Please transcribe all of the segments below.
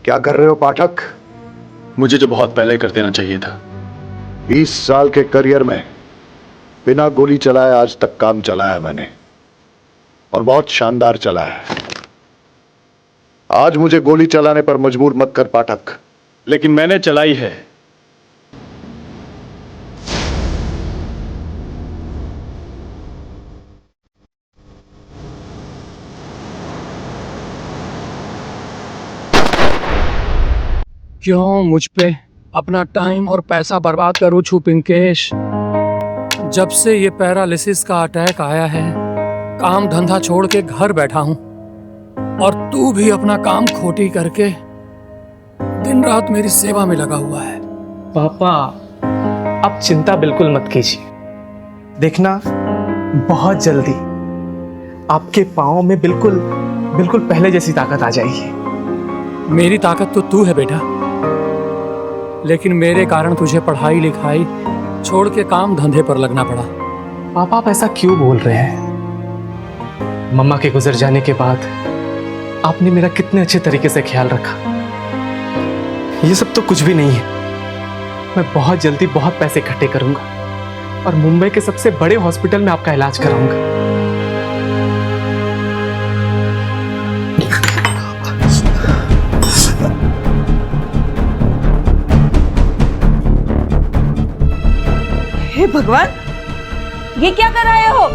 क्या कर रहे हो पाठक? मुझे तो बहुत पहले कर देना चाहिए था। 20 साल के करियर में बिना गोली चलाए आज तक काम चलाया मैंने, और बहुत शानदार चला है। आज मुझे गोली चलाने पर मजबूर मत कर पाठक। लेकिन मैंने चलाई है। क्यों मुझ पे अपना टाइम और पैसा बर्बाद करूं छू पिंकेश? जब से ये पैरालिसिस का अटैक आया है, काम धंधा छोड़ के घर बैठा हूं, और तू भी अपना काम खोटी करके दिन रात मेरी सेवा में लगा हुआ है। पापा, आप चिंता बिल्कुल मत कीजिए। देखना, बहुत जल्दी आपके पाँव में बिल्कुल बिल्कुल पहले जैसी ताकत आ जाएगी। मेरी ताकत तो तू है बेटा, लेकिन मेरे कारण तुझे पढ़ाई लिखाई छोड़ के काम धंधे पर लगना पड़ा। पापा, आप ऐसा क्यों बोल रहे हैं? मम्मा के गुजर जाने के बाद आपने मेरा कितने अच्छे तरीके से ख्याल रखा। ये सब तो कुछ भी नहीं है। मैं बहुत जल्दी बहुत पैसे इकट्ठे करूंगा और मुंबई के सबसे बड़े हॉस्पिटल में आपका इलाज कराऊंगा। हे भगवान, ये क्या कर रहे हो?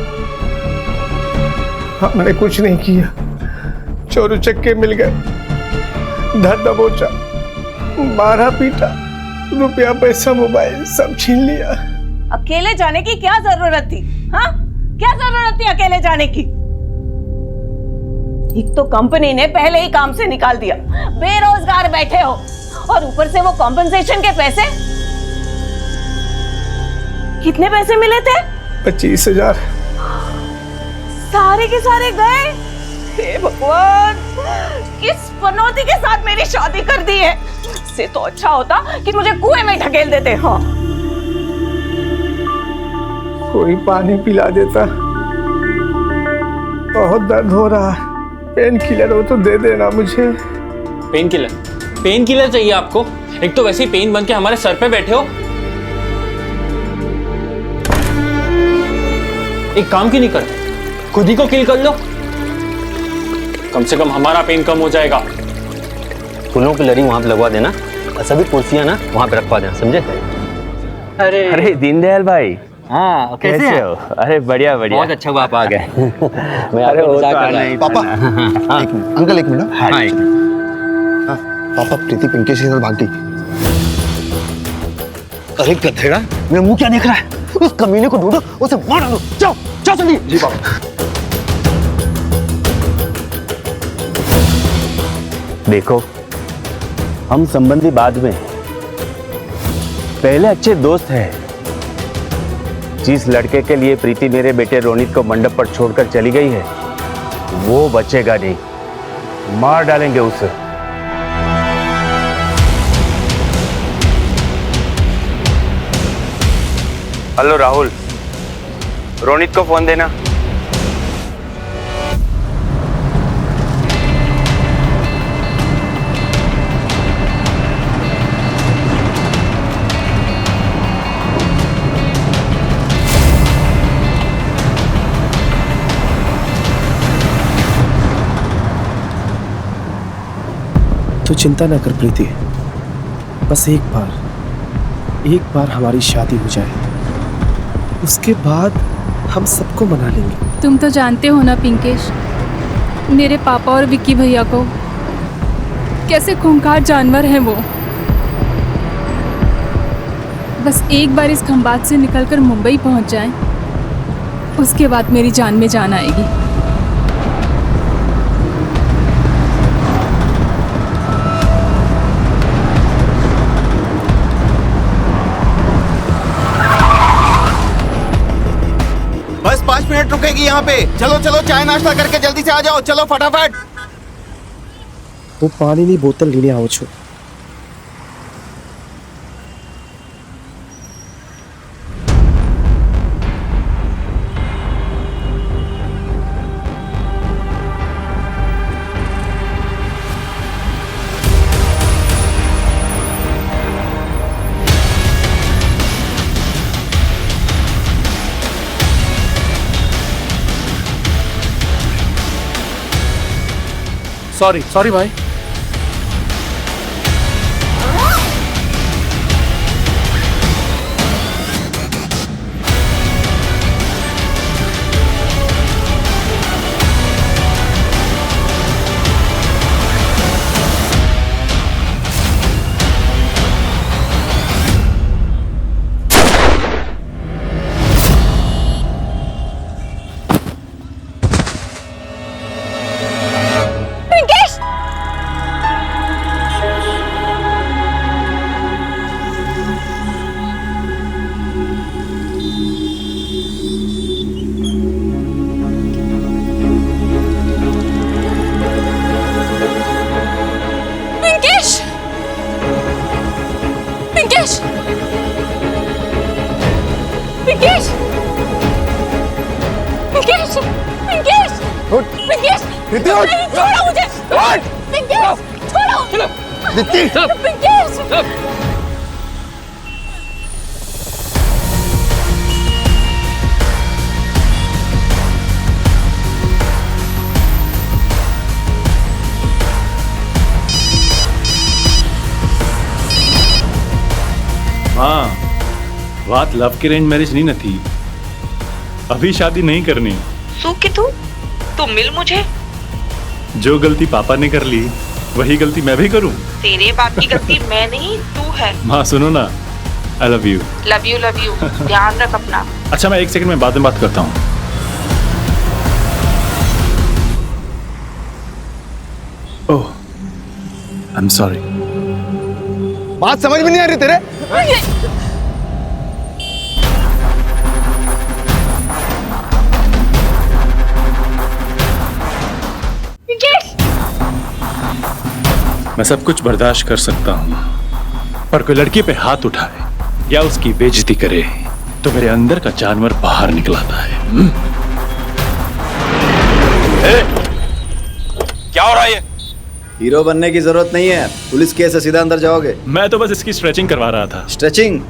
हमने कुछ नहीं किया। चोर उचक्के मिल गए, धर दबोचा, मारा पीटा, रुपया पैसा मोबाइल सब छीन लिया। अकेले जाने की क्या जरूरत थी? हाँ, क्या जरूरत थी अकेले जाने की? एक तो कंपनी ने पहले ही काम से निकाल दिया, बेरोजगार बैठे हो, और ऊपर से वो कॉम्पेंसेशन के पैसे। कितने पैसे मिले थे? 25,000। सारे के सारे गए। हे भगवान, किस पनौती के साथ मेरी शादी कर दी है। इससे तो अच्छा होता कि मुझे कुएं में ढकेल देते। हाँ, कोई पानी पिला देता। बहुत दर्द हो रहा है, पेन किलर हो तो दे देना मुझे। Pain killer? पेन किलर चाहिए आपको? एक तो वैसे ही पेन बन के हमारे सर पे बैठे हो। एक काम क्यों नहीं करते, खुद ही को किल कर लो। कम से कम हमारा पेन कम हो जाएगा। फूलों की लड़ी वहां पे लगवा देना और सभी कुर्सियां ना वहां पे रखवा देना, समझे? अरे दीनदयाल भाई, हाँ, कैसे हो? अरे बढ़िया बढ़िया, बहुत अच्छा हुआ आप आ गए। मैं अरे वो तो आना ही पापा, हाँ। अंकल एक मिनट। हाँ, एक हाँ, पापा, प्रीति पिंकेश के साथ भाग गई। अरे गधेड़ा, मेरा मुंह क्या देख रहा है? उस कमीने को ढूंढो, उसे मार डालो। जाओ जाओ जल्दी। जी पापा। देखो, हम संबंधी बाद में, पहले अच्छे दोस्त हैं। जिस लड़के के लिए प्रीति मेरे बेटे रोनित को मंडप पर छोड़कर चली गई है, वो बचेगा नहीं, मार डालेंगे उसे। हेलो राहुल, रोनित को फोन देना। तो चिंता ना कर प्रीति, बस एक बार हमारी शादी हो जाए, उसके बाद हम सबको मना लेंगे। तुम तो जानते हो ना पिंकेश, मेरे पापा और विक्की भैया को कैसे खूंखार जानवर हैं वो। बस एक बार इस खंबात से निकलकर मुंबई पहुंच जाएं, उसके बाद मेरी जान में जान आएगी। बस 5 मिनट रुकेगी यहाँ पे। चलो चलो, चाय नाश्ता करके जल्दी से आ जाओ। चलो फटाफट। वो पानी बोतल लेने आओ छो। सॉरी सॉरी भाई। पिंकेश! पिंकेश! पिंकेश! पिंकेश! नहीं, छोड़ो मुझे! पिंकेश! छोड़ो! पिंकेश! हाँ, बात लव की अरेंज मैरिज नहीं न थी। अभी शादी नहीं करनी। सू कि तू मिल मुझे। जो गलती पापा ने कर ली वही गलती मैं भी करूं। तेरे बाप की गलती मैं नहीं, तू है। माँ सुनो ना, I love you. Love you love you. ध्यान रख अपना। अच्छा मैं 1 सेकंड में बाद में बात करता हूँ। ओह, आई एम सॉरी। बात समझ में नहीं आ रही तेरे। मैं सब कुछ बर्दाश्त कर सकता हूँ, पर कोई लड़की पे हाथ उठाए या उसकी बेइज्जती करे तो मेरे अंदर का जानवर बाहर निकल आता है। क्या हो रहा है ये? हीरो बनने की जरूरत नहीं है, पुलिस केस है, सीधा अंदर जाओगे। मैं तो बस इसकी स्ट्रेचिंग करवा रहा था। स्ट्रेचिंग?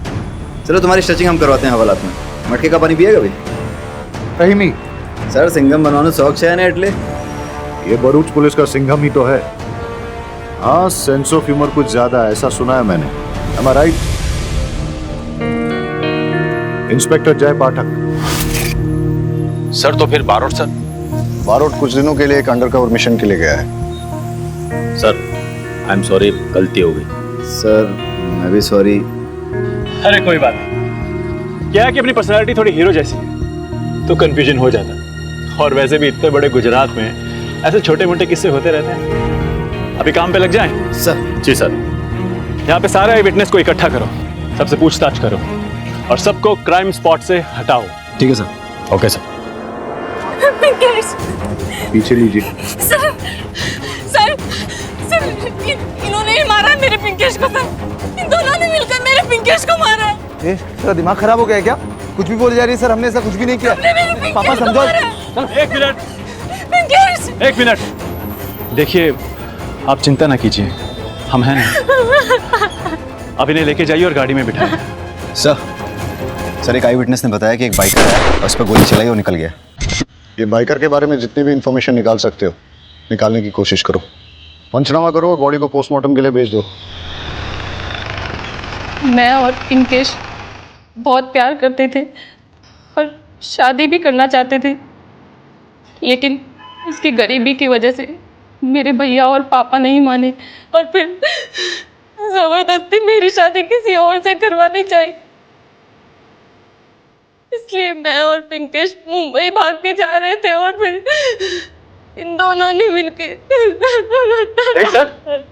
चलो तुम्हारी स्ट्रेचिंग हम करवाते हैं हवालात में। मटके का पानी पिएगा भाई? कहीं नहीं सर, सिंघम बनवाने शौक है ना एटले। ये भरूच पुलिस का सिंघम ही तो है। हाँ, सेंस ऑफ ह्यूमर कुछ ज्यादा है, ऐसा सुना है मैंने। Am I right? Inspector Jay Pathak. Sir तो फिर बारोट सर? बारोट कुछ दिनों के लिए एक अंडरकवर मिशन के लिए गया है। सर आई एम सॉरी, गलती हो गई। सर मैं भी सॉरी। अरे कोई बात नहीं, क्या है कि अपनी पर्सनालिटी थोड़ी हीरो जैसी है तो कंफ्यूजन हो जाता। और वैसे भी इतने बड़े गुजरात में ऐसे छोटे मोटे किस्से होते रहते हैं। अभी काम पे लग जाएं? सर। जी सर। यहाँ पे सारे विटनेस को इकट्ठा करो, सबसे पूछताछ करो और सबको क्राइम स्पॉट से हटाओ। ठीक है सर। Okay sir. पीछे लीजिए। सर सर सर, इन्होंने ही मारा है मेरे पिंकेश को। सर, इन दोनों ने मिलकर मेरे पिंकेश को मारा है। तेरा दिमाग खराब हो गया है क्या? कुछ भी बोली जा रही है। सर हमने ऐसा कुछ भी नहीं किया। पापा समझो। एक मिनट, पिंकेश! 1 मिनट। देखिए आप चिंता ना कीजिए, हम हैं ना। अब इन्हें लेके जाइए और गाड़ी में बिठाइए। सर एक आई विटनेस ने बताया कि एक बाइकर आया और उस पर गोली चलाई और निकल गया। ये बाइकर के बारे में जितनी भी इंफॉर्मेशन निकाल सकते हो निकालने की कोशिश करो। पंचनामा करो और बॉडी को पोस्टमार्टम के लिए भेज दो। मैं और पिंकेश बहुत प्यार करते थे और शादी भी करना चाहते थे, लेकिन उसकी गरीबी की वजह से मेरे भैया और पापा नहीं माने और फिर जबरदस्ती मेरी शादी किसी और से करवानी चाहिए। इसलिए मैं और पिंकेश मुंबई भाग के जा रहे थे और फिर इन दोनों ने मिलके। सर,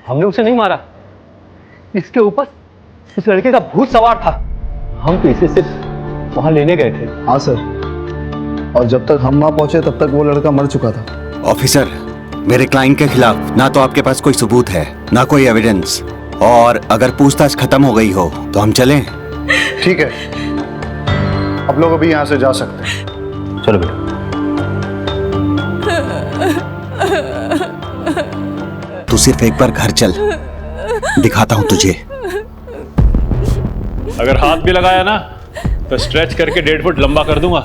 हमने उसे नहीं मारा, इसके ऊपर इस लड़के का भूत सवार था। हम तो इसे सिर्फ वहां लेने गए थे। हाँ सर, और जब तक हम वहां पहुंचे तब तक वो लड़का मर चुका था। ऑफिसर, मेरे क्लाइंट के खिलाफ ना तो आपके पास कोई सबूत है ना कोई एविडेंस, और अगर पूछताछ खत्म हो गई हो तो हम चलें? ठीक है, अब लोग अभी यहाँ से जा सकते हैं। चलो बेटा। तू सिर्फ एक बार घर चल, दिखाता हूं तुझे। अगर हाथ भी लगाया ना तो स्ट्रेच करके 1.5 फुट लंबा कर दूंगा।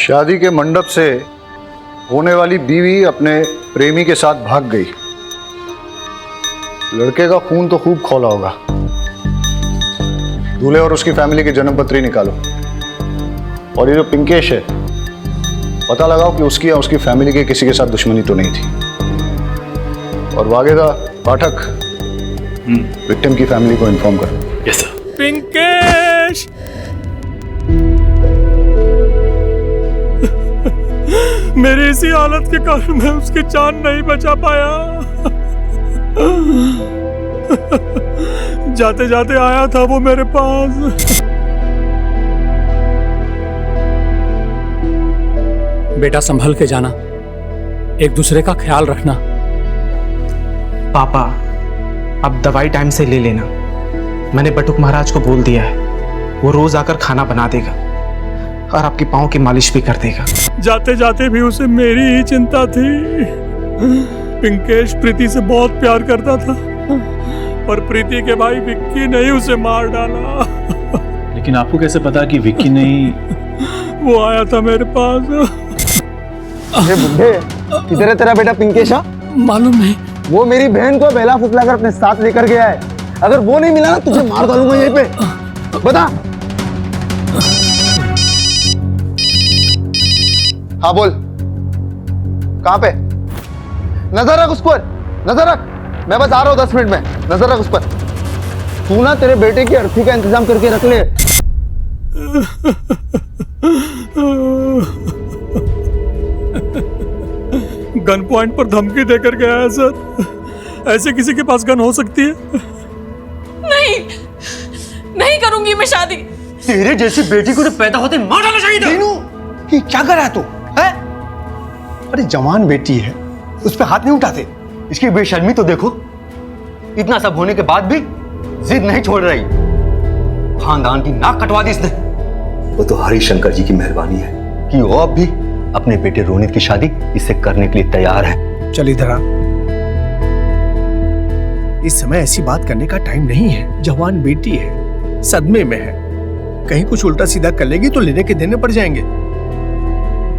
शादी के मंडप से होने वाली बीवी अपने प्रेमी के साथ भाग गई। लड़के का खून तो खूब खौला होगा। दूल्हे और उसकी फैमिली की जन्म पत्री निकालो, और ये जो पिंकेश है, पता लगाओ कि उसकी या उसकी फैमिली के किसी के साथ दुश्मनी तो नहीं थी। और वागेदा पाठक विक्टिम की फैमिली को इन्फॉर्म करो। Yes sir. पिंकेश, मेरी इसी हालत के कारण मैं उसकी जान नहीं बचा पाया। जाते जाते आया था वो मेरे पास। बेटा संभल के जाना, एक दूसरे का ख्याल रखना। पापा, अब दवाई टाइम से ले लेना। मैंने बटुक महाराज को बोल दिया है, वो रोज आकर खाना बना देगा और आपके पाँव की मालिश भी कर देगा। जाते जाते भी उसे मेरी ही चिंता थी। पिंकेश प्रीति से बहुत प्यार करता था, पर प्रीति के भाई विक्की ने ही उसे मार डाला। लेकिन आपको कैसे पता कि विक्की नहीं? वो आया था मेरे पास। ये बुढ़े, किधर है तेरा बेटा पिंकेशा? मालूम नहीं। वो मेरी बहन को बेला फुसलाकर अपने साथ लेकर गया है। अगर वो नहीं मिला ना, तुझे मार डालूंगा यहीं पे। बता। हाँ बोल, कहाँ पे? नजर रख उस पर, नजर रख। मैं बस आ रहा हूँ 10 मिनट में। नजर रख उस पर। तू ना तेरे बेटे की अर्थी का इंतजाम करके रख ले। गन पॉइंट पर धमकी देकर गया है सर। ऐसे किसी के पास गन हो सकती है? नहीं, नहीं करूंगी मैं शादी। तेरे जैसी बेटी को तो पैदा होते मार डालना चाहिए था। ये क्या कर रहा है तू? है? अरे जवान बेटी है, उस पर हाथ नहीं उठाते। इसकी बेशर्मी तो देखो। इतना सब होने के बाद भी जिद नहीं छोड़ रही। खानदान की नाक कटवा दी इसने। वो तो हरिशंकर जी की मेहरबानी है कि वो अब भी अपने बेटे रोनित की शादी इससे करने के लिए तैयार है। चल इधर आ। इस समय ऐसी बात करने का टाइम नहीं है। जवान बेटी है, सदमे में है, कहीं कुछ उल्टा सीधा कर लेगी तो लेने के देने पड़ जाएंगे।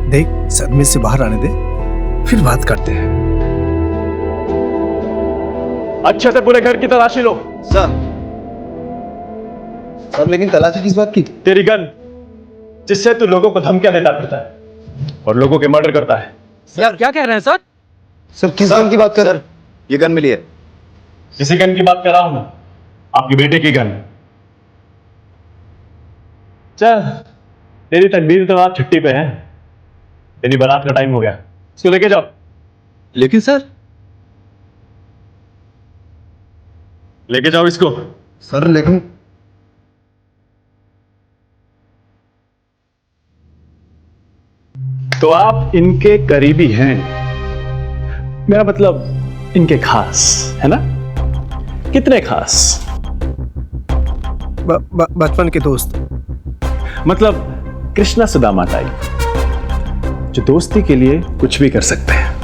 देख, सदमे से बाहर आने दे, फिर बात करते हैं। अच्छे से पूरे घर की तलाशी लो। सर लेकिन तलाशी किस बात की? तेरी गन, जिससे तू लोगों को धमकियां देता फिरता है और लोगों के मर्डर करता है। सर क्या कह रहे हैं सर? सर किस गन की बात कर रहे हैं? ये गन मिली है। इसी गन की बात कर रहा हूं मैं, आपके बेटे की गन। चल, तेरी तकदीर तो आज छुट्टी पे है। तेरी बारात का टाइम हो गया, इसको लेके जाओ। लेकिन सर। लेके जाओ इसको। सर लेकिन तो आप इनके करीबी हैं, मेरा मतलब इनके खास है ना? कितने खास? बचपन के दोस्त। मतलब कृष्णा सुदामा टाइप, जो दोस्ती के लिए कुछ भी कर सकते हैं।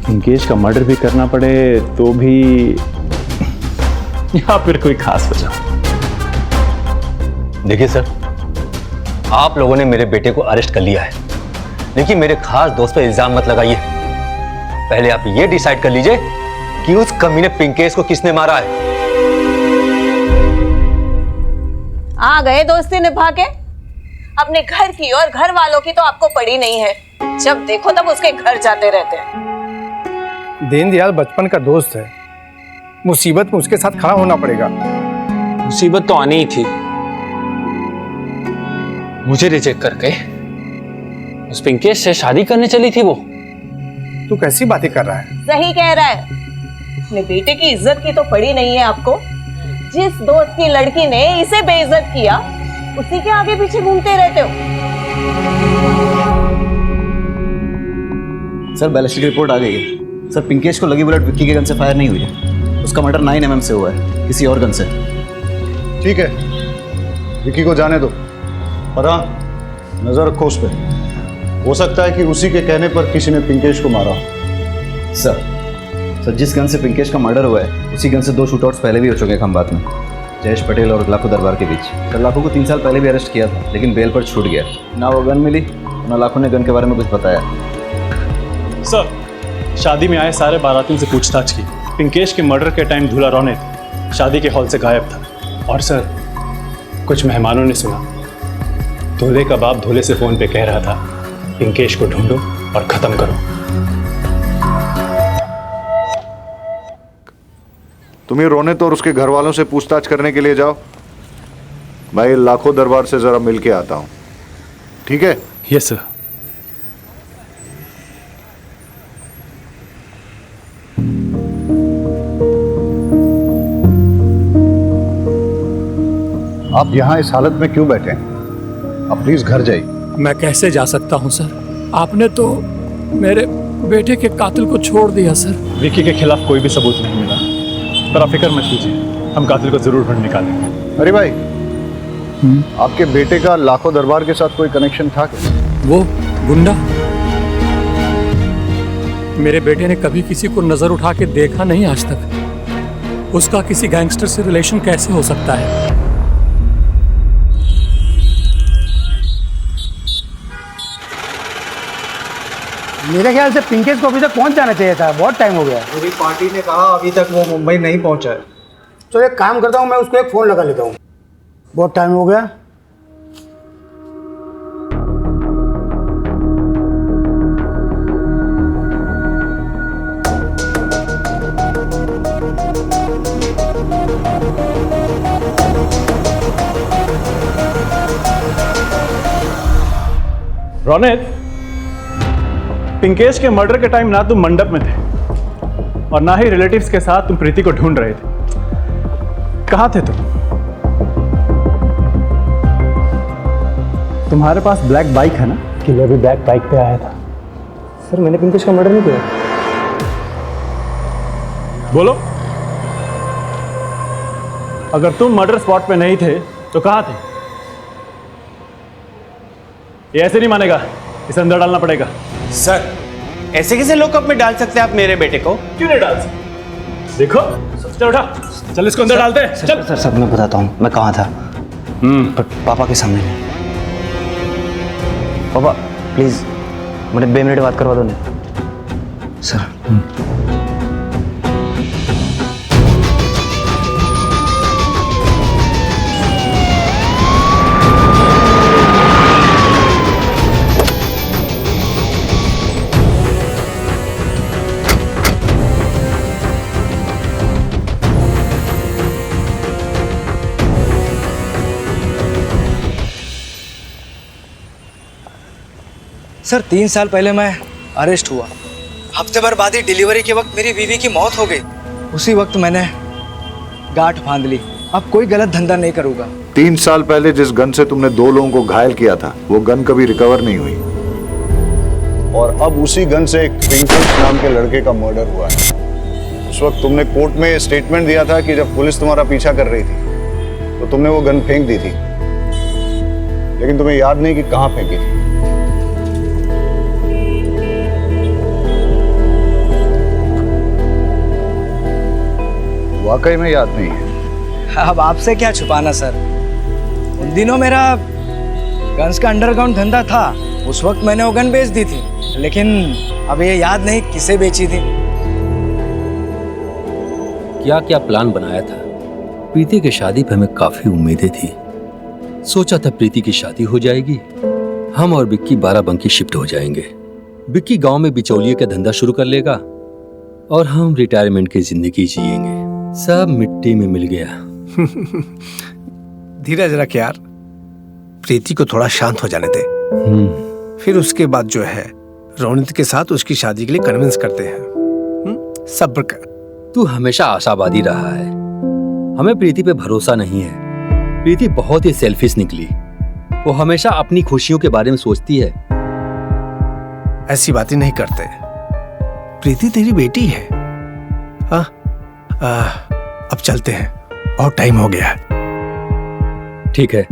पिंकेश का मर्डर भी करना पड़े तो भी, या फिर कोई खास वजह। देखिए सर, आप लोगों ने मेरे बेटे को अरेस्ट कर लिया है, लेकिन मेरे खास दोस्त पे इल्जाम मत लगाइए। पहले आप ये डिसाइड कर लीजिए कि उस कमीने पिंकेश को किसने मारा है। आ गए दोस्ती निभा के। अपने घर की और घर वालों की तो आपको पड़ी नहीं है। जब देखो तब उसके घर जाते रहते हैं। दीनदयाल बचपन का दोस्त है, मुसीबत में उसके साथ खड़ा होना पड़ेगा। मुसीबत तो आनी ही थी। मुझे रिजेक्ट करके उस पिंकेश से शादी करने चली थी वो। तू कैसी बातें कर रहा है? सही कह रहा है। अपने बेटे की इज्जत की तो पड़ी नहीं है आपको। जिस दोस्त की लड़की ने इसे बेइज्जत किया, उसी के आगे पीछे घूमते रहते हो। सर बैलिस्टिक रिपोर्ट आ गई है। सर पिंकेश को लगी बुलेट विक्की के गन से फायर नहीं हुई है। उसका मर्डर 9 mm से हुआ है, किसी और गन से। ठीक है, विक्की को जाने दो, पर हाँ नजर रखो उस पर। हो सकता है कि उसी के कहने पर किसी ने पिंकेश को मारा। सर जिस गन से पिंकेश का मर्डर हुआ है, उसी गन से 2 शूटआउट्स पहले भी हो चुके हैं खंबात में, जयेश पटेल और लाखो दरबार के बीच। सर लाखो को 3 साल पहले भी अरेस्ट किया था, लेकिन बेल पर छूट गया। ना वो गन मिली, ना लाखों ने गन के बारे में कुछ बताया। सर, शादी में आए सारे बारातियों से पूछताछ की। पिंकेश के मर्डर के टाइम दूल्हा रौनित शादी के हॉल से गायब था। और सर, कुछ मेहमानों ने सुना दूल्हे का बाप दूल्हे से फोन पे कह रहा था, पिंकेश को ढूंढो और खत्म करो। तुम ये रोनित और उसके घर वालों से पूछताछ करने के लिए जाओ। मैं ये लाखों दरबार से जरा मिल के आता हूं, ठीक है? Yes sir. आप यहां इस हालत में क्यों बैठे हैं? आप प्लीज घर जाइए। मैं कैसे जा सकता हूं सर? आपने तो मेरे बेटे के कातिल को छोड़ दिया सर। विक्की के खिलाफ कोई भी सबूत नहीं मिला, पर आप फिक्र मत कीजिए, हम कातिल को जरूर ढूंढ निकालेंगे। अरे भाई, आपके बेटे का लाखों दरबार के साथ कोई कनेक्शन था क्या? वो गुंडा मेरे बेटे ने कभी किसी को नजर उठा के देखा नहीं आज तक। उसका किसी गैंगस्टर से रिलेशन कैसे हो सकता है? मेरे ख्याल से पिंकेश को अभी तक पहुंच जाना चाहिए था, बहुत टाइम हो गया। पूरी पार्टी ने कहा अभी तक वो मुंबई नहीं पहुंचा है। तो एक काम करता हूँ, मैं उसको एक फ़ोन लगा लेता हूँ, बहुत टाइम हो गया। रौनित, पिंकेश के मर्डर के टाइम ना तुम मंडप में थे और ना ही रिलेटिव्स के साथ तुम प्रीति को ढूंढ रहे थे। कहाँ थे तुम? तुम्हारे पास ब्लैक बाइक है ना? किलर भी ब्लैक बाइक पे आया था। सर, मैंने पिंकेश का मर्डर नहीं किया। बोलो, अगर तुम मर्डर स्पॉट पे नहीं थे तो कहाँ थे? ये ऐसे नहीं मानेगा, इसे अंदर डालना पड़ेगा। सर, ऐसे कैसे लॉकअप में डाल सकते हैं आप मेरे बेटे को? क्यों नहीं डाल सकते? देखो, चल उठा, चल इसको अंदर डालते हैं। चल। सर मैं बताता हूँ मैं कहाँ था। पर पापा के सामने नहीं। पापा प्लीज मुझे 2 मिनट बात करवा दो ना सर। सर 3 साल पहले मैं अरेस्ट हुआ। हफ्ते भर बाद ही डिलीवरी के वक्त मेरी बीवी की मौत हो गई। उसी वक्त मैंने गांठ बांध ली, अब कोई गलत धंधा नहीं करूँगा। 3 साल पहले जिस गन से तुमने 2 लोगों को घायल किया था, वो गन कभी रिकवर नहीं हुई। और अब उसी गन से एक पिंकेश नाम के लड़के का मर्डर हुआ है। उस वक्त तुमने कोर्ट में स्टेटमेंट दिया था कि जब पुलिस तुम्हारा पीछा कर रही थी तो तुमने वो गन फेंक दी थी, लेकिन तुम्हें याद नहीं कि कहाँ फेंकी थी। वाकई में याद नहीं है? अब आपसे क्या छुपाना सर, उन दिनों मेरा गन्स का अंडरग्राउंड धंधा था। उस वक्त मैंने वो गन बेच दी थी, लेकिन अब ये याद नहीं किसे बेची थी। क्या क्या प्लान बनाया था। प्रीति की शादी पे हमें काफी उम्मीदें थी। सोचा था प्रीति की शादी हो जाएगी, हम और बिक्की बाराबंकी शिफ्ट हो जाएंगे। बिक्की गांव में बिचौलिए का धंधा शुरू कर लेगा और हम रिटायरमेंट की जिंदगी जिएंगे। सब मिट्टी में मिल गया। धीरज रख यार, प्रीति को थोड़ा शांत हो जाने दे। फिर उसके बाद जो है रोनित के साथ उसकी शादी के लिए कन्विंस करते हैं। सब्र कर। तू हमेशा आशावादी रहा है, हमें प्रीति पे भरोसा नहीं है। प्रीति बहुत ही सेल्फिश निकली, वो हमेशा अपनी खुशियों के बारे में सोचती है। ऐसी बातें नहीं करते, प्रीति तेरी बेटी है। हाँ, अब चलते हैं, बहुत टाइम हो गया है। ठीक है।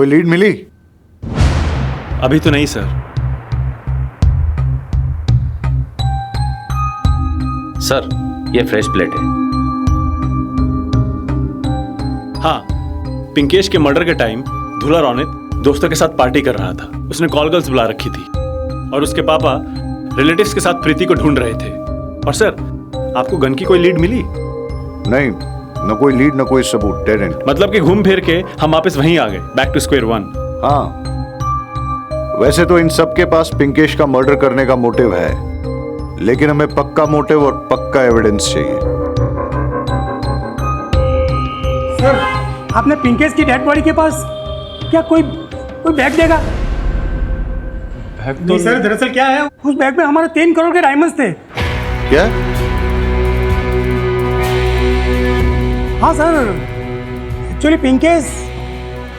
कोई लीड मिली? अभी तो नहीं सर। सर, ये फ्रेश प्लेट है। हाँ, पिंकेश के मर्डर के टाइम धुला रौनित दोस्तों के साथ पार्टी कर रहा था। उसने कॉल गर्ल्स बुला रखी थी और उसके पापा रिलेटिव्स के साथ प्रीति को ढूंढ रहे थे। और सर, आपको गन की कोई लीड मिली? नहीं, न कोई लीड न कोई सबूत, डेड एंड। मतलब कि घूम फिर के हम वापस वहीं आ गए, बैक टू स्क्वायर वन। हाँ, वैसे तो इन सब के पास पिंकेश का मर्डर करने का मोटिव है, लेकिन हमें पक्का मोटिव और पक्का एविडेंस चाहिए। सर, आपने पिंकेश की डेड बॉडी के पास क्या कोई बैग देगा? बैग नहीं सर, दरअसल क्या है, उस बैग में हमारे 3 करोड़ के डायमंड्स थे। क्या? हाँ सर, एक्चुअली पिंकेश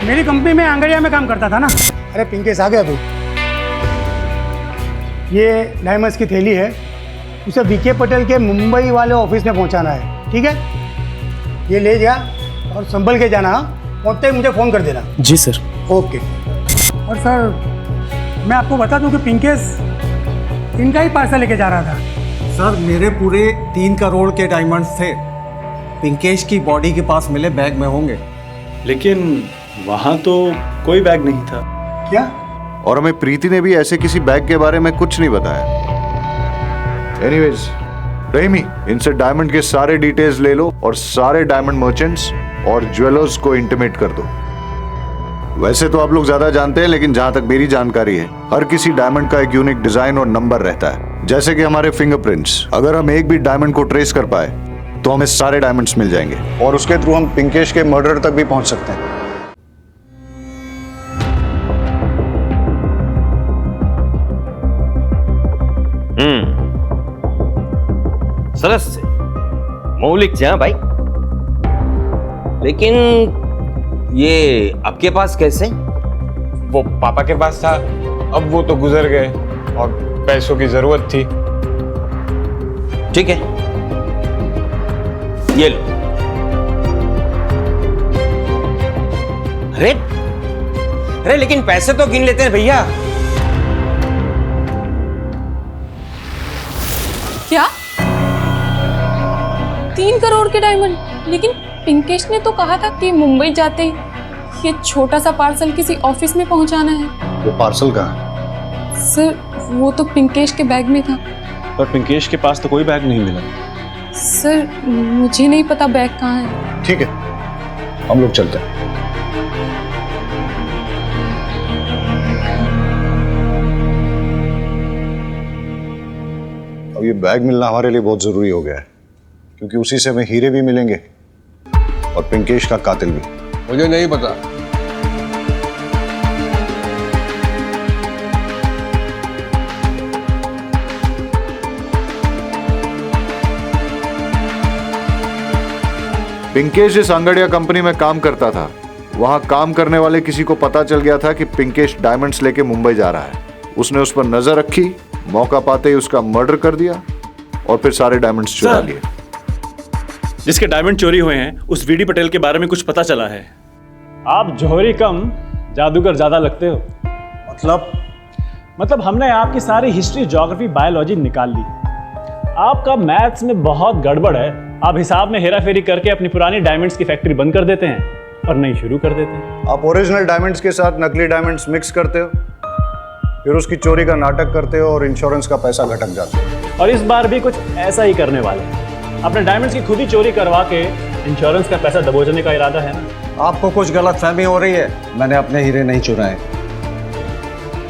मेरी कंपनी में आंगड़िया में काम करता था ना। अरे पिंकेश आ गया तू। ये डायमंड्स की थैली है, उसे वीके पटेल के मुंबई वाले ऑफिस में पहुंचाना है, ठीक है? ये ले जा और संभल के जाना, पहुंचते ही मुझे फ़ोन कर देना। जी सर। ओके। और सर, मैं आपको बता दूं कि पिंकेश इनका ही पार्सल लेके जा रहा था। सर, मेरे पूरे 3 करोड़ के डायमंड्स थे, पिंकेश की बॉडी के पास मिले बैग में होंगे। लेकिन वहां तो कोई बैग नहीं था। क्या? और हमें प्रीति ने भी ऐसे किसी बैग के बारे में कुछ नहीं बताया। एनीवेज, रहीमी, इनसे डायमंड के सारे डिटेल्स ले लो और सारे डायमंड मर्चेंट्स और ज्वेलर्स को इंटीमेट कर दो। वैसे तो आप लोग ज्यादा जानते हैं, लेकिन जहां तक मेरी जानकारी है, हर किसी डायमंड का एक यूनिक डिजाइन और नंबर रहता है, जैसे कि हमारे फिंगरप्रिंट्स। अगर हम एक भी डायमंड को ट्रेस कर पाए तो हमें सारे डायमंड्स मिल जाएंगे और उसके थ्रू हम पिंकेश के मर्डर तक भी पहुंच सकते हैं। सरस से मौलिक से। हाँ भाई, लेकिन ये आपके पास कैसे? वो पापा के पास था, अब वो तो गुजर गए और पैसों की जरूरत थी। ठीक है, ये लो। अरे लेकिन पैसे तो गिन लेते हैं भैया। क्या 3 करोड़ के डायमंड? लेकिन पिंकेश ने तो कहा था कि मुंबई जाते ही ये छोटा सा पार्सल किसी ऑफिस में पहुंचाना है। वो पार्सल कहाँ है? सर, वो तो पिंकेश के बैग में था। पर पिंकेश के पास तो कोई बैग नहीं मिला। सर, मुझे नहीं पता बैग कहाँ है। ठीक है, हम लोग चलते हैं। अब ये बैग मिलना हमारे लिए बहुत जरूरी हो गया है, क्योंकि उसी से हमें हीरे भी मिलेंगे और पिंकेश का कातिल भी। मुझे नहीं पता। पिंकेश जिस अंगड़िया कंपनी में काम करता था, वहां काम करने वाले किसी को पता चल गया था कि पिंकेश डायमंड्स लेके मुंबई जा रहा है। उसने उस पर नजर रखी, मौका पाते ही उसका मर्डर कर दिया और फिर सारे डायमंड्स चुरा लिए। जिसके डायमंड चोरी हुए हैं, उस वीडी पटेल के बारे में कुछ पता चला है। आप जौहरी कम जादूगर ज्यादा लगते हो। मतलब हमने आपकी सारी हिस्ट्री, ज्योग्राफी, बायोलॉजी निकाल ली। आपका मैथ्स में बहुत गड़बड़ है। आप हिसाब में हेरा फेरी करके अपनी पुरानी डायमंड्स की फैक्ट्री बंद कर देते हैं और नई शुरू कर देते हैं। आप ओरिजिनल डायमंड्स के साथ नकली डायमंड्स मिक्स करते हो, फिर उसकी चोरी का नाटक करते हो और इंश्योरेंस का पैसा घटक जाता है। और इस बार भी कुछ ऐसा ही करने वाले हैं। अपने डायमंड्स की खुद ही चोरी करवा के इंश्योरेंस का पैसा दबोचने का इरादा है ना? आपको कुछ गलतफहमी हो रही है। मैंने अपने हीरे नहीं चुराए।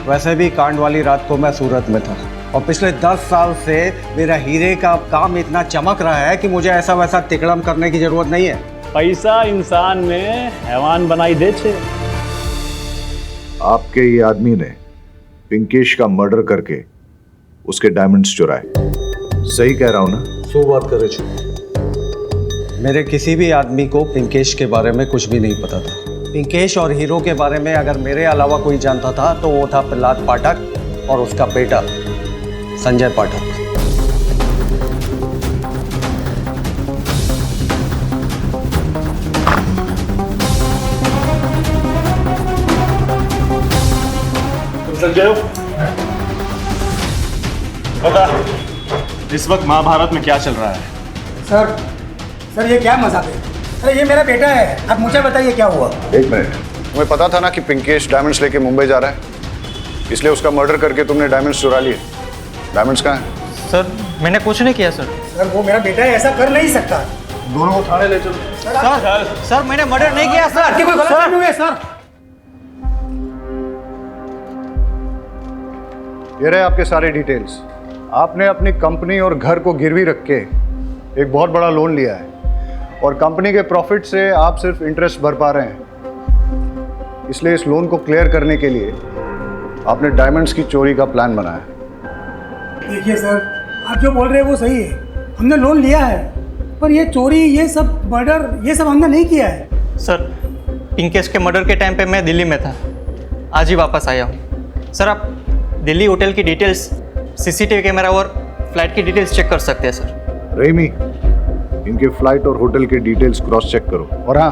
वैसे भी कांड वाली रात को मैं सूरत में था और पिछले 10 साल से मेरा हीरे का काम इतना चमक रहा है कि मुझे ऐसा वैसा तिकड़म करने की जरूरत नहीं है। पैसा इंसान में हैवान बनाई दे छे। आपके ये आदमी ने पिंकेश का मर्डर करके उसके डायमंड्स चुराए। सही कह रहा हूं ना? सो बात कर रहे। मेरे किसी भी आदमी को पिंकेश के बारे में कुछ भी नहीं पता था। पिंकेश और हीरो के बारे में अगर मेरे अलावा कोई जानता था तो वो था प्रहलाद पाठक और उसका बेटा संजय पाठक। संजय बता इस वक्त महाभारत में क्या चल रहा है? सर ये क्या मजाक है? अरे ये मेरा बेटा है, आप मुझे बताइए क्या हुआ। एक मिनट, तुम्हें पता था ना कि पिंकेश डायमंड्स लेके मुंबई जा रहा है, इसलिए उसका मर्डर करके तुमने डायमंड्स चुरा लिए। डायमंड्स कहाँ हैं? सर मैंने कुछ नहीं किया सर। सर वो मेरा बेटा है, ऐसा कर नहीं सकता। दोनों को थाने ले चलो। सर मैंने मर्डर नहीं किया सर। आपकी कोई गलती नहीं है सर। ये रहे आपके सारे डिटेल्स। आपने अपनी कंपनी और घर को गिरवी रख के एक बहुत बड़ा लोन लिया है और कंपनी के प्रॉफिट से आप सिर्फ इंटरेस्ट भर पा रहे हैं। इसलिए इस लोन को क्लियर करने के लिए आपने डायमंड्स की चोरी का प्लान बनाया। देखिए सर, आप जो बोल रहे हैं वो सही है, हमने लोन लिया है, पर ये चोरी, ये सब मर्डर, ये सब हमने नहीं किया है। सर पिंकेश के मर्डर के टाइम पे मैं दिल्ली में था, आज ही वापस आया हूँ। सर आप दिल्ली होटल की डिटेल्स, सीसीटीवी कैमरा और फ्लाइट की डिटेल्स चेक कर सकते हैं सर। रेमी, इनके फ्लाइट और होटल के डिटेल्स क्रॉस चेक करो। और हाँ,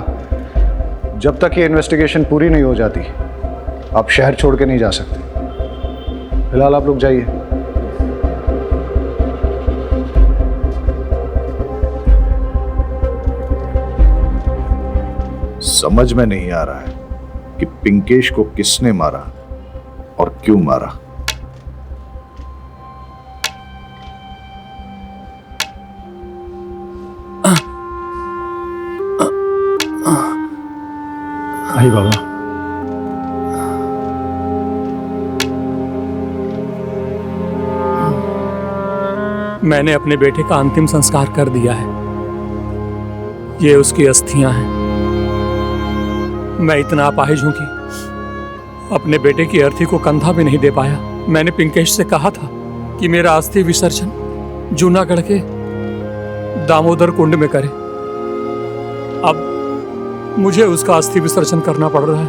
जब तक ये इन्वेस्टिगेशन पूरी नहीं हो जाती आप शहर छोड़ के नहीं जा सकते। फिलहाल आप लोग जाइए। समझ में नहीं आ रहा है कि पिंकेश को किसने मारा और क्यों मारा। आई बाबा। मैंने अपने बेटे का अंतिम संस्कार कर दिया है। ये उसकी अस्थियां हैं। मैं इतना अपाहिज हूं कि अपने बेटे की अर्थी को कंधा भी नहीं दे पाया। मैंने पिंकेश से कहा था कि मेरा अस्थि विसर्जन जूनागढ़ के दामोदर कुंड में करे। अब मुझे उसका अस्थि विसर्जन करना पड़ रहा है।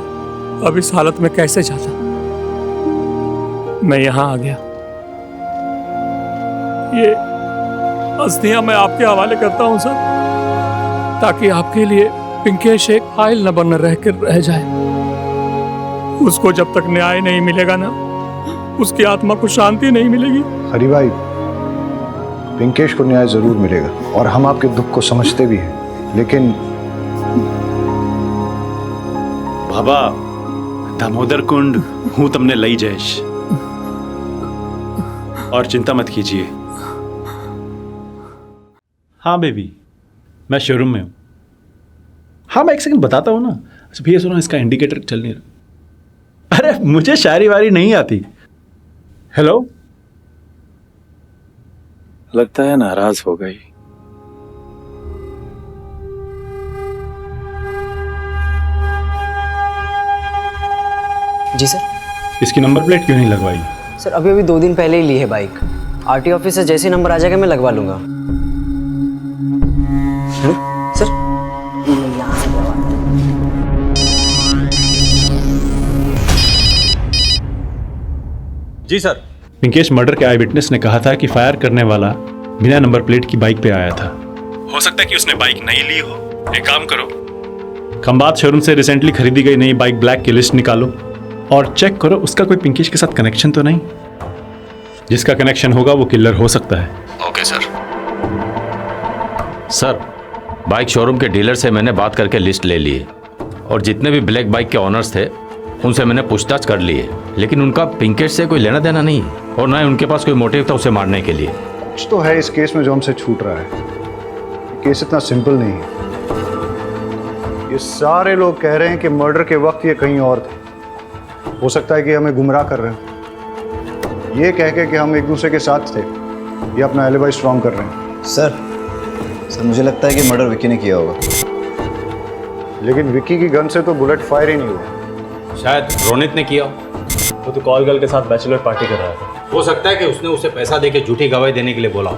अब इस हालत में कैसे जाता। मैं यहां आ गया। ये अस्थियां मैं आपके हवाले करता हूं सर, ताकि आपके लिए पिंकेश एक फाइल न बन रह जाए। उसको जब तक न्याय नहीं मिलेगा ना, उसकी आत्मा को शांति नहीं मिलेगी। हरी भाई, पिंकेश को न्याय जरूर मिलेगा और हम आपके दुख को समझते भी हैं, लेकिन बाबा दामोदर कुंड हूं तुमने लई जयेश, और चिंता मत कीजिए। हाँ बेबी, मैं शोरूम में हूं। हाँ मैं एक सेकंड बताता हूँ ना। अच्छा भैया सुनो, इसका इंडिकेटर चल नहीं रहा। अरे मुझे शायरी वारी नहीं आती। हेलो, लगता है नाराज हो गई। जी सर। इसकी नंबर प्लेट क्यों नहीं लगवाई? सर अभी 2 दिन पहले ही ली है बाइक। आरटी ऑफिस से जैसे नंबर आ जाएगा मैं लगवा लूंगा। सर यहाँ से लगवा। जी सर। पिंकेश मर्डर के आई विटनेस ने कहा था कि फायर करने वाला बिना नंबर प्लेट की बाइक पे आया था। हो सकता है कि उसने बाइक नई ली हो। एक काम करो, खंबात शोरूम से रिसेंटली खरीदी गई नई बाइक ब्लैक की लिस्ट निकालो और चेक करो उसका कोई पिंकेश के साथ कनेक्शन तो नहीं। जिसका कनेक्शन होगा वो किलर हो सकता है। Okay sir. Sir bike showroom के डीलर से मैंने बात करके लिस्ट ले ली है और जितने भी ब्लैक बाइक के ऑनर्स थे उनसे मैंने पूछताछ कर ली है, लेकिन उनका पिंकेश से कोई लेना देना नहीं है और ना ही उनके पास कोई मोटिव था उसे मारने के लिए। कुछ तो है इस केस में जो हमसे छूट रहा है। केस इतना सिंपल नहीं है। ये सारे लोग कह रहे हैं कि मर्डर के वक्त ये कहीं और थे। हो सकता है कि हमें गुमराह कर रहे हो। ये कह के कि हम एक दूसरे के साथ थे, ये अपना एलिबाई स्ट्रॉन्ग कर रहे हैं। सर मुझे लगता है कि मर्डर विक्की ने किया होगा। लेकिन विक्की की गन से तो बुलेट फायर ही नहीं हुआ। शायद रोनित ने किया। वो तो कॉल गर्ल के साथ बैचलर पार्टी कर रहा था। हो सकता है कि उसने उसे पैसा देके झूठी गवाही देने के लिए बोला,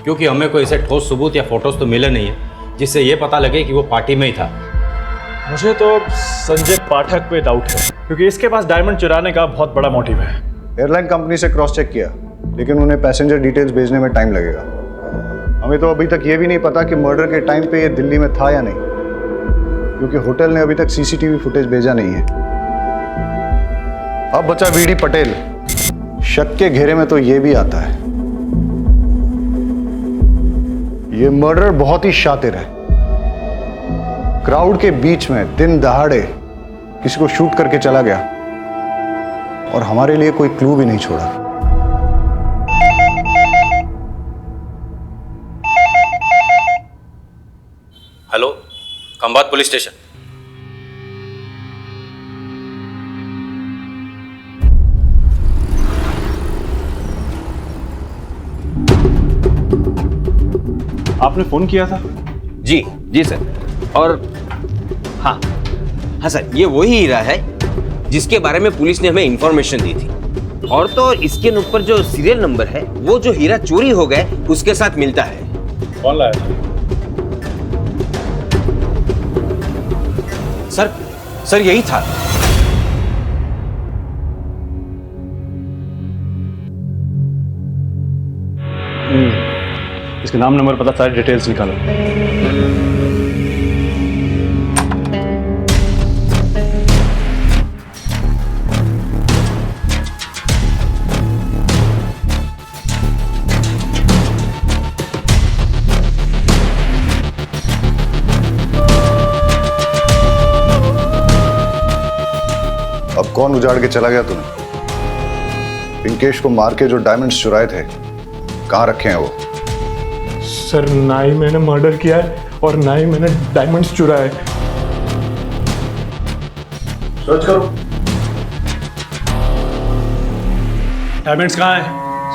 क्योंकि हमें कोई ऐसे ठोस सबूत या फोटोज तो मिले नहीं है जिससे ये पता लगे कि वो पार्टी में ही था। मुझे तो संजय पाठक पे डाउट है, क्योंकि इसके पास डायमंड चुराने का बहुत बड़ा मोटिव है। एयरलाइन कंपनी से क्रॉस चेक किया, लेकिन उन्हें पैसेंजर डिटेल्स भेजने में टाइम लगेगा। हमें तो अभी तक ये भी नहीं पता कि मर्डर के टाइम पे ये दिल्ली में था या नहीं, क्योंकि होटल ने अभी तक सीसीटीवी फुटेज भेजा नहीं है। अब बचा वीडी पटेल। शक के घेरे में तो ये भी आता है। ये मर्डर बहुत ही शातिर है। क्राउड के बीच में दिन दहाड़े किसी को शूट करके चला गया और हमारे लिए कोई क्लू भी नहीं छोड़ा। Hello, Khambhat police station. आपने फोन किया था? जी जी सर। और हाँ हाँ सर, ये वही हीरा है जिसके बारे में पुलिस ने हमें इंफॉर्मेशन दी थी। और तो इसके ऊपर जो सीरियल नंबर है वो जो हीरा चोरी हो गए उसके साथ मिलता है। कौन लाया था? सर यही था। इसके नाम नंबर पता सारी डिटेल्स निकालो। अब कौन उजाड़ के चला गया तुम्हें? पिंकेश को मार के जो डायमंड्स चुराए थे कहां रखे हैं वो? सर, ना ही मैंने मर्डर किया है और ना ही मैंने डायमंड्स चुराए। सर्च करो। डायमंड्स कहाँ है?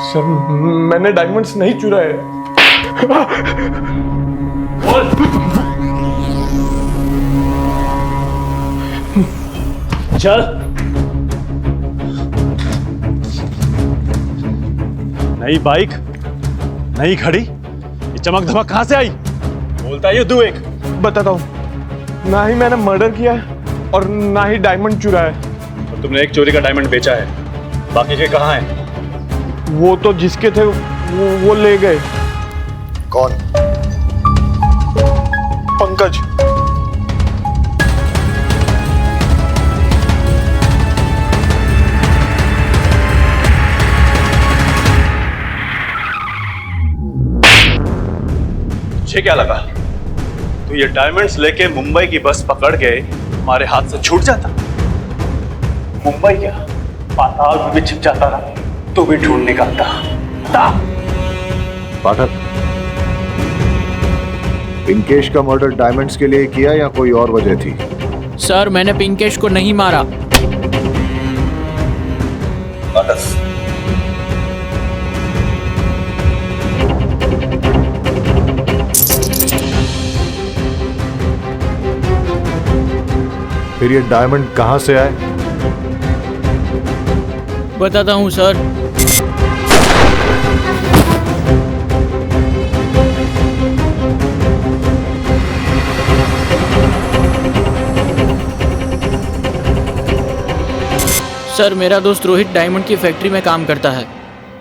सर, मैंने डायमंड्स नहीं चुराए। चल। नई बाइक, नई घड़ी, ये चमक धमक कहां से आई? बोलता है तू। एक बताता हूं, ना ही मैंने मर्डर किया है और ना ही डायमंड चुराया है। और तुमने एक चोरी का डायमंड बेचा है, बाकी के कहां हैं? वो तो जिसके थे वो ले गए। कौन? पंकज। तुझे क्या लगा तू ये डायमंड्स लेके मुंबई की बस पकड़ के हमारे हाथ से छूट जाता? मुंबई क्या, पाताल में भी छिप जाता ना तो भी ढूंढ निकालता। पाठक, पिंकेश का मर्डर डायमंड्स के लिए किया या कोई और वजह थी? सर, मैंने पिंकेश को नहीं मारा। फिर ये डायमंड कहां से आए? बताता हूं सर। सर, मेरा दोस्त रोहित डायमंड की फैक्ट्री में काम करता है।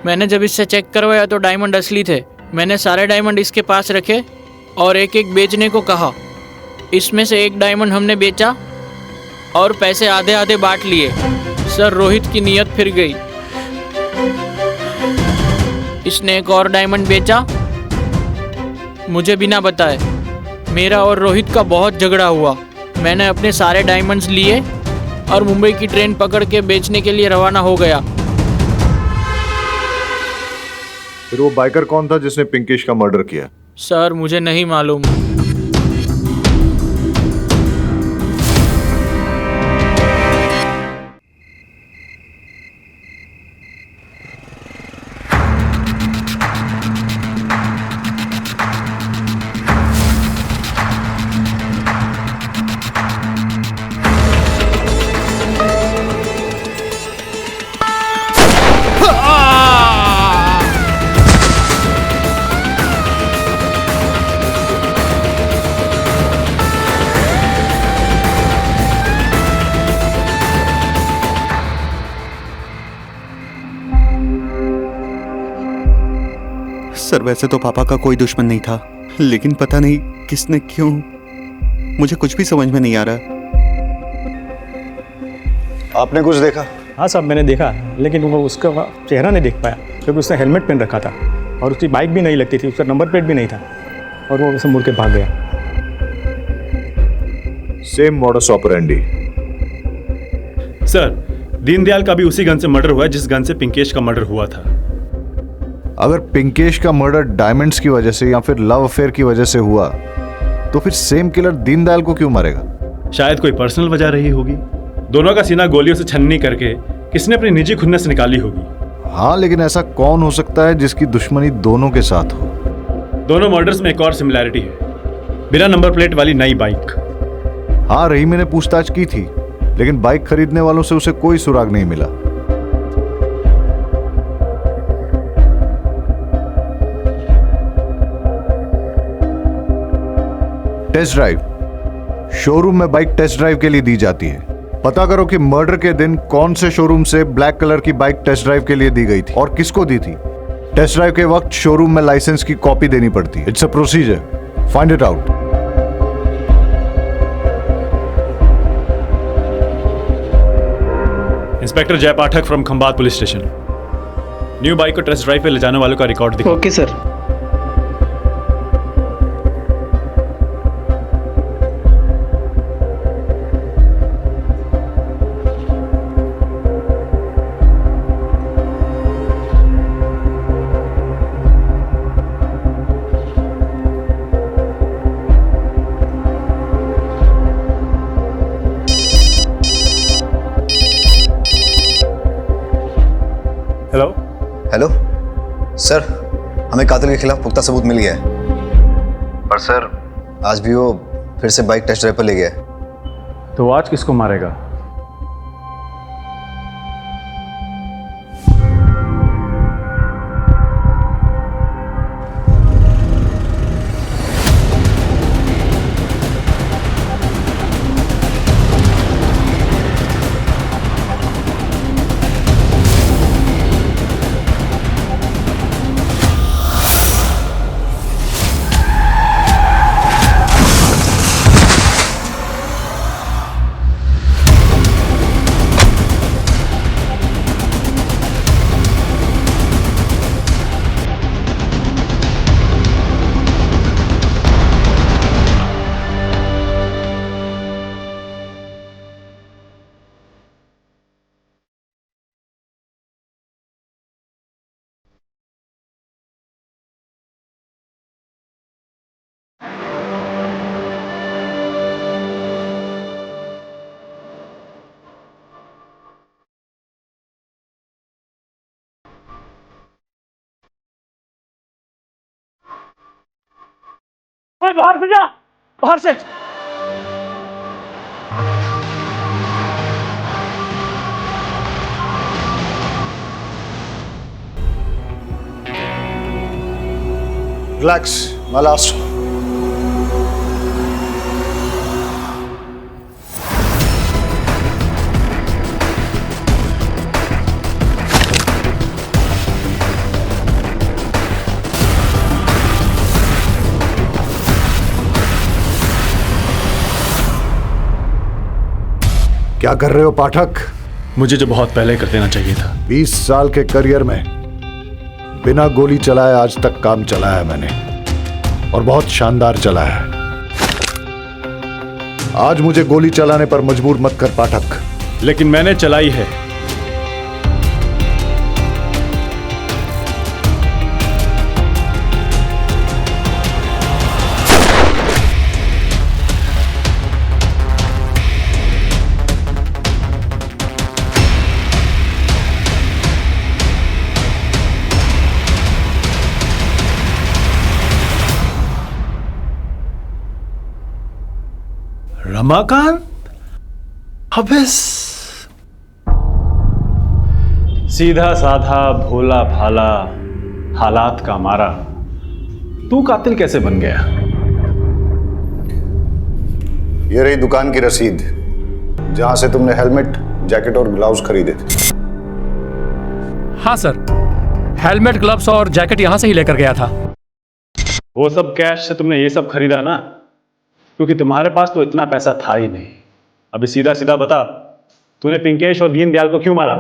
मैंने जब इससे चेक करवाया तो डायमंड असली थे। मैंने सारे डायमंड इसके पास रखे और एक एक बेचने को कहा। इसमें से एक डायमंड हमने बेचा और पैसे आधे आधे बांट लिए। सर, रोहित की नीयत फिर गई। इसने एक और डायमंड बेचा मुझे बिना बताए। मेरा और रोहित का बहुत झगड़ा हुआ। मैंने अपने सारे डायमंड्स लिए और मुंबई की ट्रेन पकड़ के बेचने के लिए रवाना हो गया। फिर वो बाइकर कौन था जिसने पिंकेश का मर्डर किया? सर, मुझे नहीं मालूम। सर, वैसे तो पापा का कोई दुश्मन नहीं था, लेकिन पता नहीं किसने क्यों, मुझे कुछ भी समझ में नहीं आ रहा। आपने कुछ देखा? हाँ साहब, मैंने देखा, लेकिन वो उसका चेहरा नहीं देख पाया क्योंकि उसने हेलमेट पहन रखा था और उसकी बाइक भी नहीं लगती थी, उसका नंबर प्लेट भी नहीं था और वो वैसे मुड़ के भाग गया। Same modus operandi. Sir, Deendayal का भी उसी गन से मर्डर हुआ है जिस गन से पिंकेश का मर्डर हुआ था। अगर पिंकेश का मर्डर डायमंड्स की वजह से या फिर लव अफेयर की वजह से हुआ तो फिर सेम किलर दीनदयाल को क्यों मारेगा? शायद कोई पर्सनल वजह रही होगी। दोनों का सीना गोलियों से छन्नी करके किसने अपनी निजी खुन्नस निकाली होगी। हाँ, लेकिन ऐसा कौन हो सकता है जिसकी दुश्मनी दोनों के साथ हो? दोनों मर्डर्स में एक और सिमिलैरिटी है, बिना नंबर प्लेट वाली नई बाइक। हाँ, रही मैंने पूछताछ की थी, लेकिन बाइक खरीदने वालों से उसे कोई सुराग नहीं मिला। टेस्ट ड्राइव, शोरूम में बाइक टेस्ट ड्राइव के लिए दी जाती है। पता करो कि मर्डर के दिन कौन से शोरूम से ब्लैक कलर की बाइक टेस्ट ड्राइव के लिए दी गई थी और किसको दी थी। टेस्ट ड्राइव के वक्त शोरूम में लाइसेंस की कॉपी देनी पड़ती है। It's a procedure, find it out. Inspector Jay Pathak from Khambhat police station. New bike को टेस्ट ड्राइव पे ले जाने वालों का रिकॉर्ड दिखाओ। Okay sir. Hello hello sir, हमें कातिल के खिलाफ पुख्ता सबूत मिल गया है, पर सर आज भी वो फिर से बाइक टेस्ट ड्राइव पर ले गया है। तो आज किसको मारेगा? बाहर से जा, बाहर से। Relax, my last. क्या कर रहे हो पाठक? मुझे जो बहुत पहले कर देना चाहिए था। 20 साल के करियर में बिना गोली चलाए आज तक काम चलाया है मैंने, और बहुत शानदार चला है। आज मुझे गोली चलाने पर मजबूर मत कर पाठक। लेकिन मैंने चलाई है। रमाकांत? अबे सीधा साधा भोला भाला हालात का मारा तू कातिल कैसे बन गया? ये रही दुकान की रसीद जहां से तुमने हेलमेट, जैकेट और ग्लव्स खरीदे थे। हाँ सर, हेलमेट, ग्लव्स और जैकेट यहां से ही लेकर गया था। वो सब कैश से तुमने ये सब खरीदा ना, क्योंकि तुम्हारे पास तो इतना पैसा था ही नहीं। अभी सीधा सीधा बता, तूने पिंकेश और दीनदयाल को क्यों मारा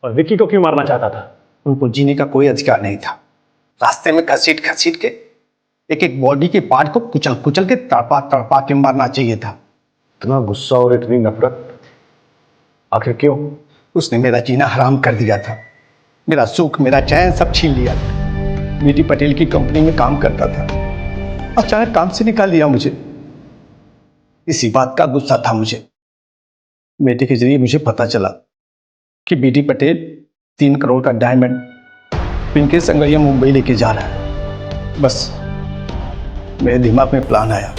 और विक्की को क्यों मारना चाहता था? उनको जीने का कोई अधिकार नहीं था। रास्ते में घसीट घसीट के एक एक बॉडी के पार्ट को कुचल कुचल के तड़पा तड़पा के मारना चाहिए था। इतना गुस्सा और इतनी नफरत आखिर क्यों? उसने मेरा जीना हराम कर दिया था, मेरा सुख मेरा चैन सब छीन लिया था। बीटी पटेल की कंपनी में काम करता था, अचानक काम से निकाल दिया मुझे। इसी बात का गुस्सा था मुझे। बेटे के जरिए मुझे पता चला कि बीटी पटेल 3 करोड़ का डायमंड पिंकेश संगरिया मुंबई लेके जा रहा है। बस मेरे दिमाग में प्लान आया,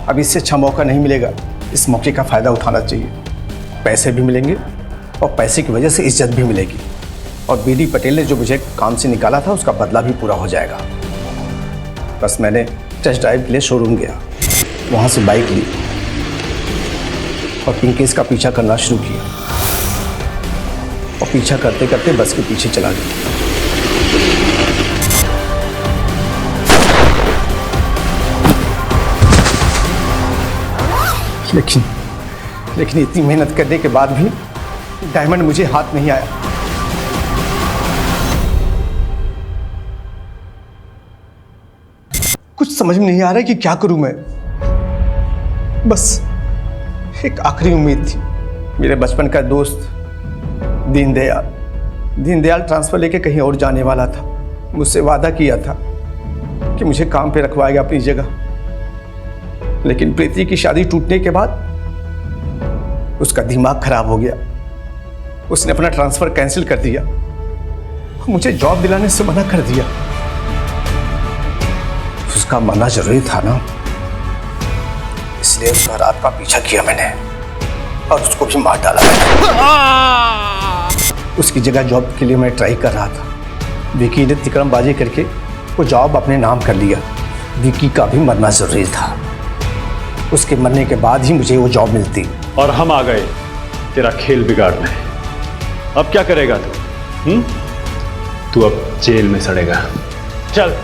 अब इससे अच्छा मौका नहीं मिलेगा, इस मौके का फायदा उठाना चाहिए। पैसे भी मिलेंगे और पैसे की वजह से इज्जत भी मिलेगी, और बीडी पटेल ने जो मुझे काम से निकाला था उसका बदला भी पूरा हो जाएगा। बस मैंने टेस्ट ड्राइव के लिए शोरूम गया, वहाँ से बाइक ली और पिंकेश का पीछा करना शुरू किया, और पीछा करते करते बस के पीछे चला गया। लेकिन इतनी मेहनत करने के बाद भी डायमंड मुझे हाथ नहीं आया। कुछ समझ में नहीं आ रहा है कि क्या करूं मैं। बस एक आखिरी उम्मीद थी, मेरे बचपन का दोस्त दीनदयाल ट्रांसफर लेके कहीं और जाने वाला था। मुझसे वादा किया था कि मुझे काम पे रखवाएगा अपनी जगह, लेकिन प्रीति की शादी टूटने के बाद उसका दिमाग खराब हो गया। उसने अपना ट्रांसफर कैंसिल कर दिया, मुझे जॉब दिलाने से मना कर दिया। उसका मना जरूरी था ना, इसलिए उसका रात का पीछा किया मैंने और उसको भी मार डाला मैंने। उसकी जगह जॉब के लिए मैं ट्राई कर रहा था। विकी ने तिकड़मबाजी करके वो जॉब अपने नाम कर लिया। विकी का भी मरना जरूरी था, उसके मरने के बाद ही मुझे वो जॉब मिलती। और हम आ गए तेरा खेल बिगाड़ने। अब क्या करेगा तू? तू अब जेल में सड़ेगा। चल।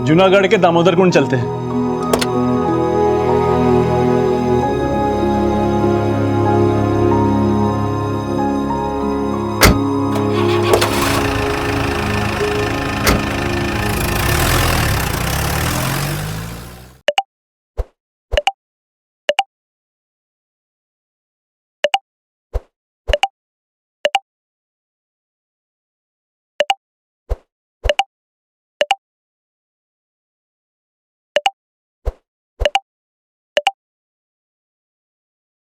जूनागढ़ के दामोदर कुंड चलते हैं।